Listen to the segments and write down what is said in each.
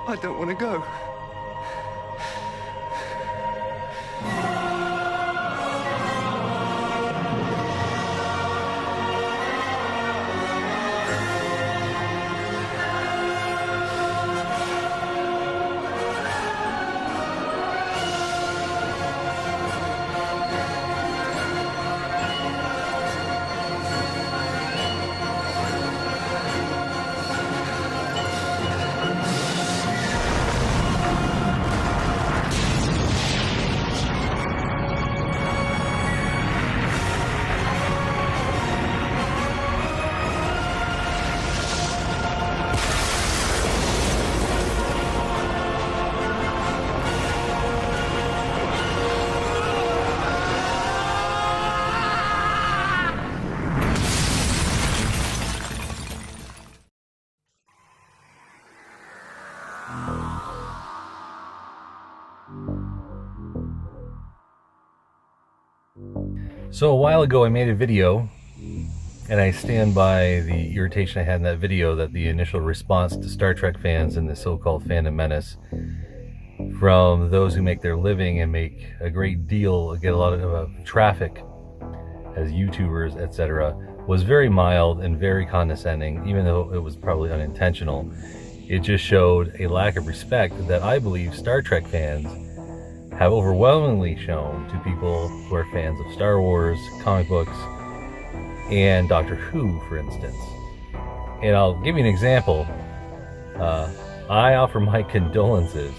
I don't want to go. So a while ago I made a video, and I stand by the irritation I had in that video that the initial response to Star Trek fans and the so-called fandom menace from those who make their living and make a great deal, get a lot of traffic as YouTubers, etc., was very mild and very condescending, even though it was probably unintentional. It just showed a lack of respect that I believe Star Trek fans have overwhelmingly shown to people who are fans of Star Wars, comic books, and Doctor Who, for instance. And I'll give you an example. I offer my condolences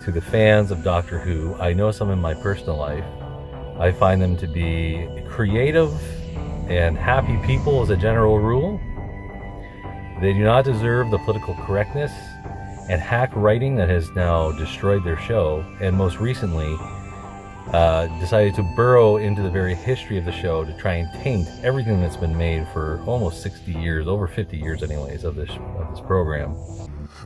to the fans of Doctor Who. I know some in my personal life. I find them to be creative and happy people as a general rule. They do not deserve the political correctness and hack writing that has now destroyed their show, and most recently decided to burrow into the very history of the show to try and taint everything that's been made for almost 60 years, over 50 years anyways, of this program.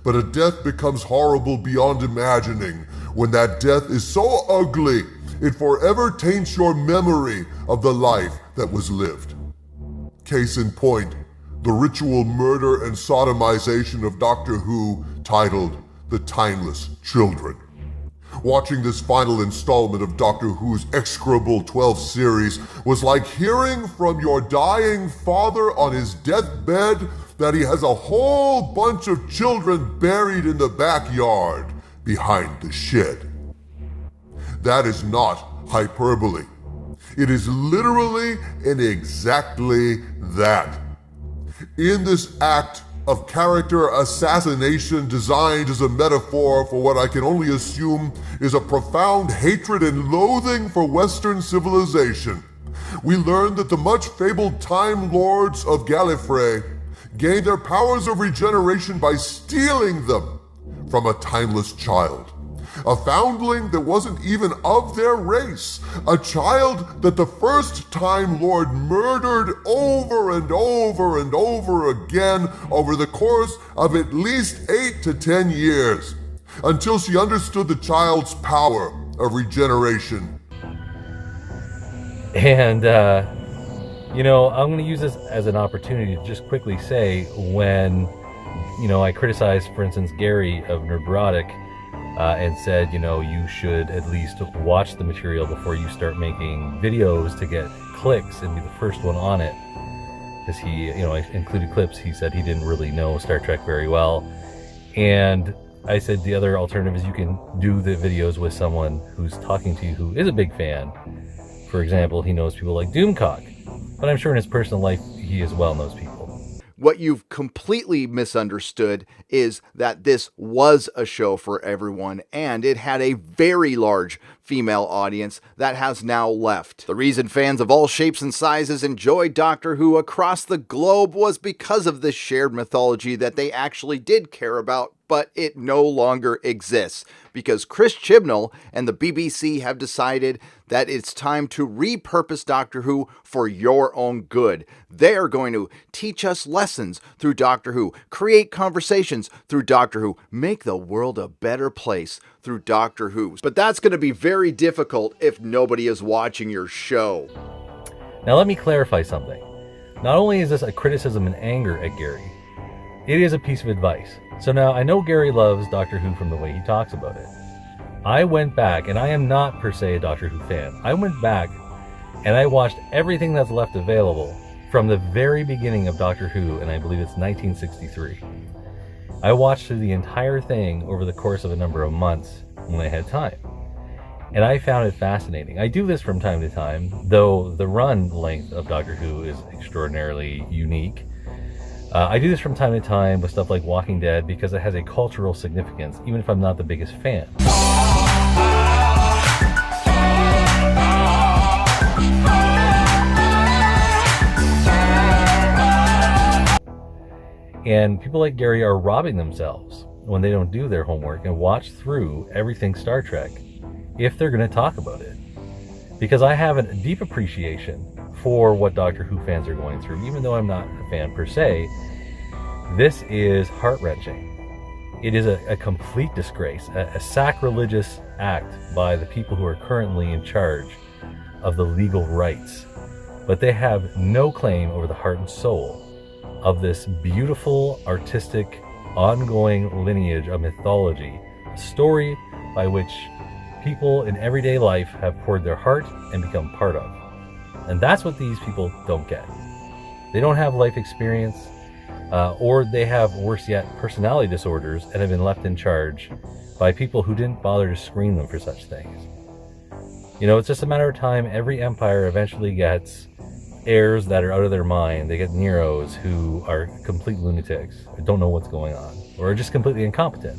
But a death becomes horrible beyond imagining when that death is so ugly it forever taints your memory of the life that was lived. Case in point, the ritual murder and sodomization of Doctor Who, titled The Timeless Children. Watching this final installment of Doctor Who's execrable 12th series was like hearing from your dying father on his deathbed that he has a whole bunch of children buried in the backyard behind the shed. That is not hyperbole. It is literally and exactly that. In this act of character assassination designed as a metaphor for what I can only assume is a profound hatred and loathing for Western civilization, we learn that the much fabled Time Lords of Gallifrey gained their powers of regeneration by stealing them from a timeless child. A foundling that wasn't even of their race. A child that the first Time Lord murdered over and over and over again over the course of at least 8 to 10 years, until she understood the child's power of regeneration. And, I'm going to use this as an opportunity to just quickly say when, I criticized, for instance, Gary of Nerdrotic, and said, you should at least watch the material before you start making videos to get clicks and be the first one on it. Because he, I included clips. He said he didn't really know Star Trek very well. And I said the other alternative is you can do the videos with someone who's talking to you who is a big fan. For example, he knows people like Doomcock. But I'm sure in his personal life, he as well knows people. What you've completely misunderstood is that this was a show for everyone, and it had a very large female audience that has now left. The reason fans of all shapes and sizes enjoyed Doctor Who across the globe was because of this shared mythology that they actually did care about, but it no longer exists because Chris Chibnall and the BBC have decided that it's time to repurpose Doctor Who for your own good. They are going to teach us lessons through Doctor Who, create conversations through Doctor Who, make the world a better place through Doctor Who. But that's going to be very difficult if nobody is watching your show. Now let me clarify something. Not only is this a criticism and anger at Gary, it is a piece of advice. So now I know Gary loves Doctor Who from the way he talks about it. I went back, and I am not per se a Doctor Who fan. I went back and I watched everything that's left available from the very beginning of Doctor Who, and I believe it's 1963. I watched through the entire thing over the course of a number of months when I had time. And I found it fascinating. I do this from time to time, though the run length of Doctor Who is extraordinarily unique. I do this from time to time with stuff like Walking Dead because it has a cultural significance, even if I'm not the biggest fan. And people like Gary are robbing themselves when they don't do their homework and watch through everything Star Trek if they're going to talk about it. Because I have a deep appreciation for what Doctor Who fans are going through, even though I'm not a fan per se. This is heart-wrenching. It is a complete disgrace, a sacrilegious act by the people who are currently in charge of the legal rights. But they have no claim over the heart and soul of this beautiful, artistic, ongoing lineage of mythology, a story by which people in everyday life have poured their heart and become part of. And that's what these people don't get. They don't have life experience, or they have, worse yet, personality disorders and have been left in charge by people who didn't bother to screen them for such things. You know, it's just a matter of time. Every empire eventually gets heirs that are out of their mind. They get Neros who are complete lunatics, who don't know what's going on, or are just completely incompetent.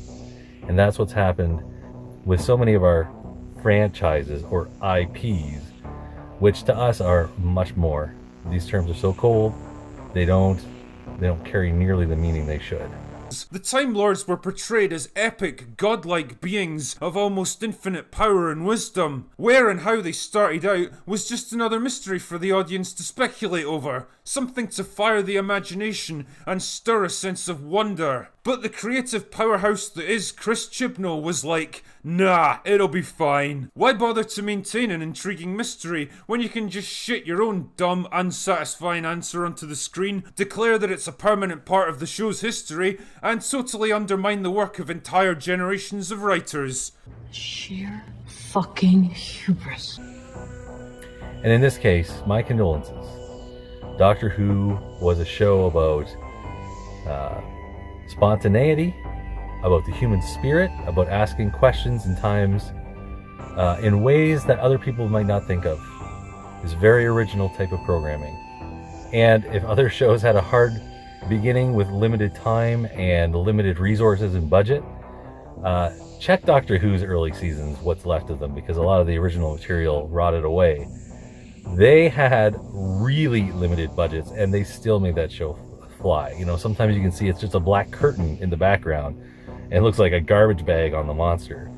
And that's what's happened with so many of our franchises or IPs, which to us are much more. These terms are so cold, they don't carry nearly the meaning they should. The Time Lords were portrayed as epic, godlike beings of almost infinite power and wisdom. Where and how they started out was just another mystery for the audience to speculate over, something to fire the imagination and stir a sense of wonder. But the creative powerhouse that is Chris Chibnall was like, nah, it'll be fine. Why bother to maintain an intriguing mystery when you can just shit your own dumb, unsatisfying answer onto the screen, declare that it's a permanent part of the show's history, and totally undermine the work of entire generations of writers? Sheer fucking hubris. And in this case, my condolences. Doctor Who was a show about spontaneity, about the human spirit, about asking questions in times in ways that other people might not think of. It's very original type of programming. And if other shows had a hard beginning with limited time and limited resources and budget, check Doctor Who's early seasons, what's left of them, because a lot of the original material rotted away. They had really limited budgets and they still made that show fly. You know, sometimes you can see it's just a black curtain in the background and it looks like a garbage bag on the monster.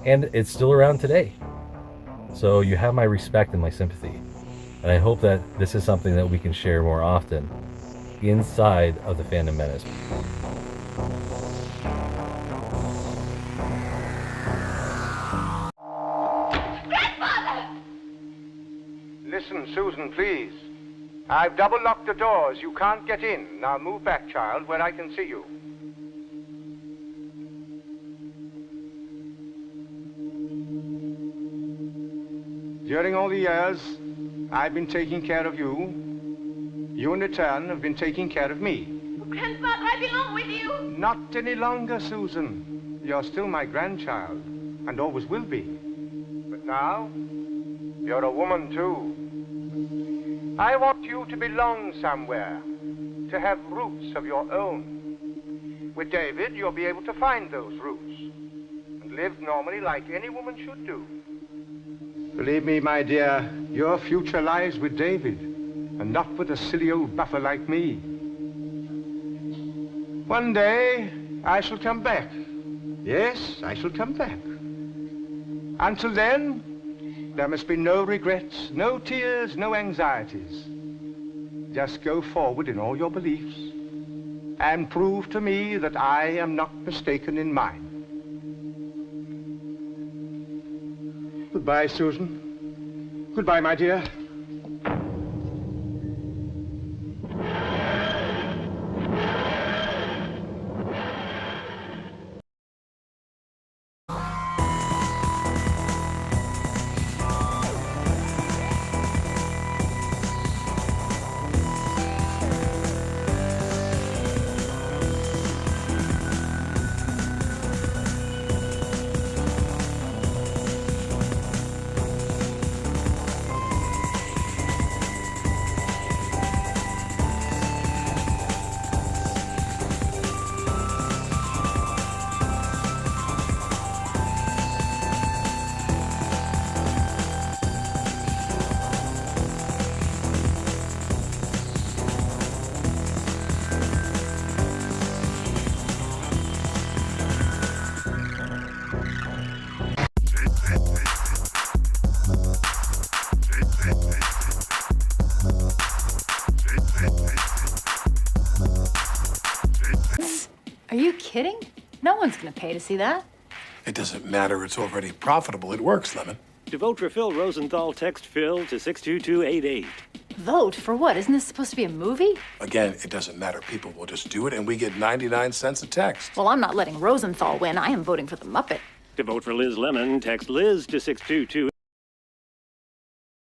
And it's still around today. So you have my respect and my sympathy. And I hope that this is something that we can share more often inside of the Phantom Menace. Listen, Susan, please. I've double-locked the doors. You can't get in. Now move back, child, where I can see you. During all the years, I've been taking care of you. You, in return, have been taking care of me. Grandfather, I belong with you. Not any longer, Susan. You're still my grandchild, and always will be. But now, you're a woman, too. I want you to belong somewhere, to have roots of your own. With David, you'll be able to find those roots and live normally like any woman should do. Believe me, my dear, your future lies with David, and not with a silly old buffer like me. One day, I shall come back. Yes, I shall come back. Until then, there must be no regrets, no tears, no anxieties. Just go forward in all your beliefs and prove to me that I am not mistaken in mine. Goodbye, Susan. Goodbye, my dear. kidding? No one's gonna pay to see that. It doesn't matter. It's already profitable. It works, Lemon. To vote for Phil Rosenthal, text Phil to 62288. Vote for what? Isn't this supposed to be a movie? Again, it doesn't matter. People will just do it, and we get 99 cents a text. Well, I'm not letting Rosenthal win. I am voting for the Muppet. To vote for Liz Lemon, text Liz to 62288.